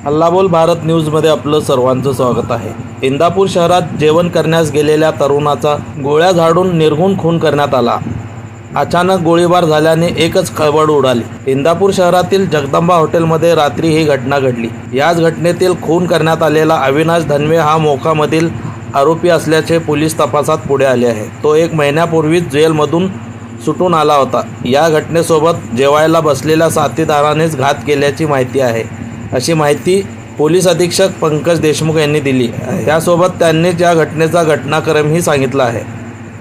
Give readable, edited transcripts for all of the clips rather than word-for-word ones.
हल्लाबोल भारत न्यूजमध्ये आपलं सर्वांचं स्वागत आहे। इंदापूर शहरात जेवण करण्यास गेलेल्या तरुणाचा गोळ्या झाडून निर्घृण खून करण्यात आला। अचानक गोळीबार झाल्याने एकच खळबळ उडाली। इंदापूर शहरातील जगदंबा हॉटेलमध्ये रात्री ही घटना घडली। याच घटनेतील खून करण्यात आलेला अविनाश धनवे हा मोकामधील आरोपी असल्याचे पोलीस तपासात पुढे आले आहे। तो 1 महिन्यापूर्वीच जेलमधून सुटून आला होता। या घटनेसोबत जेवायला बसलेल्या साथीदारानेच घात केल्याची माहिती आहे, अशी माहिती पोलीस अधीक्षक पंकज देशमुख यांनी दिली। त्यासोबत त्यांनीच या घटनेचा घटनाक्रमही सांगितला आहे।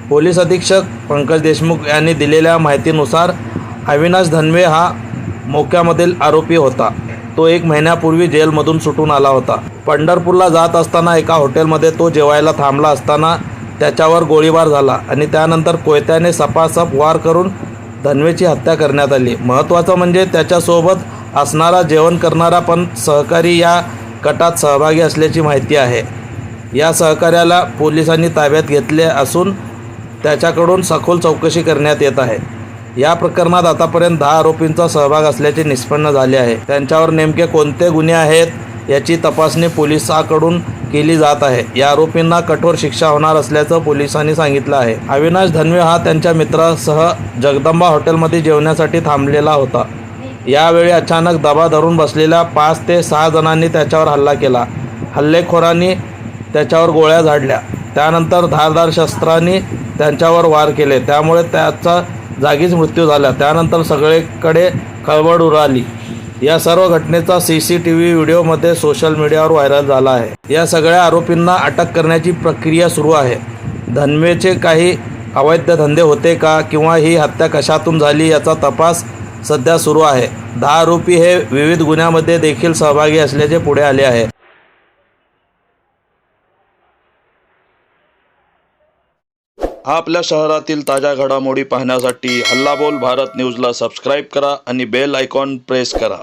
पोलीस अधीक्षक पंकज देशमुख यांनी दिलेल्या माहितीनुसार अविनाश धनवे हा मोक्यामधील आरोपी होता। तो 1 महिन्यापूर्वी जेलमधून सुटून आला होता। पंढरपूरला जात असताना एका हॉटेलमध्ये तो जेवायला थांबला असताना त्याच्यावर गोळीबार झाला आणि त्यानंतर कोयत्याने सपासप वार करून धनवेची हत्या करण्यात आली। महत्त्वाचं म्हणजे त्याच्यासोबत असणारा जेवण करणारा पण सहकारी या कटात सहभागी असल्याची माहिती आहे। या सहकार्याला पोलिसांनी ताब्यात घेतले असून त्याच्याकडून सखोल चौकशी करण्यात येत आहे। या प्रकरणात आतापर्यंत 10 आरोपींचा सहभाग असल्याचे निष्पन्न झाले आहे। त्यांच्यावर नेमके कोणते गुन्हे आहेत याची तपासणी पोलिसांकडून केली जात आहे। या आरोपींना कठोर शिक्षा होणार असल्याचं पोलिसांनी सांगितलं आहे। अविनाश धनवे हा त्यांच्या मित्रासह जगदंबा हॉटेलमध्ये जेवण्यासाठी थांबलेला होता। यावेळी अचानक दबा धरून बसलेल्या 5 ते 6 जणांनी त्याच्यावर हल्ला केला। हल्लेखोरांनी त्याच्यावर गोळ्या झाडल्या, त्यानंतर धारदार शस्त्रांनी त्यांच्यावर वार केले, त्यामुळे त्याचा जागीच मृत्यू झाला। त्यानंतर सगळीकडे खळबळ उडाली। या सर्व घटनेचा CCTV व्हिडिओमध्ये सोशल मीडियावर व्हायरल झाला आहे। या सगळ्या आरोपींना अटक करण्याची प्रक्रिया सुरू आहे। धनवेचे काही अवैध धंदे होते का किंवा ही हत्या कशातून झाली याचा तपास सध्या सुरू आहे। 10 आरोपी हे विविध गुन्ह्यांमध्ये देखील सहभागी असल्याचे पुढे आले आहे। आपल्या शहरातील ताज्या घडामोडी पाहण्यासाठी हल्लाबोल भारत न्यूजला सबस्क्राईब करा आणि बेल आयकॉन प्रेस करा।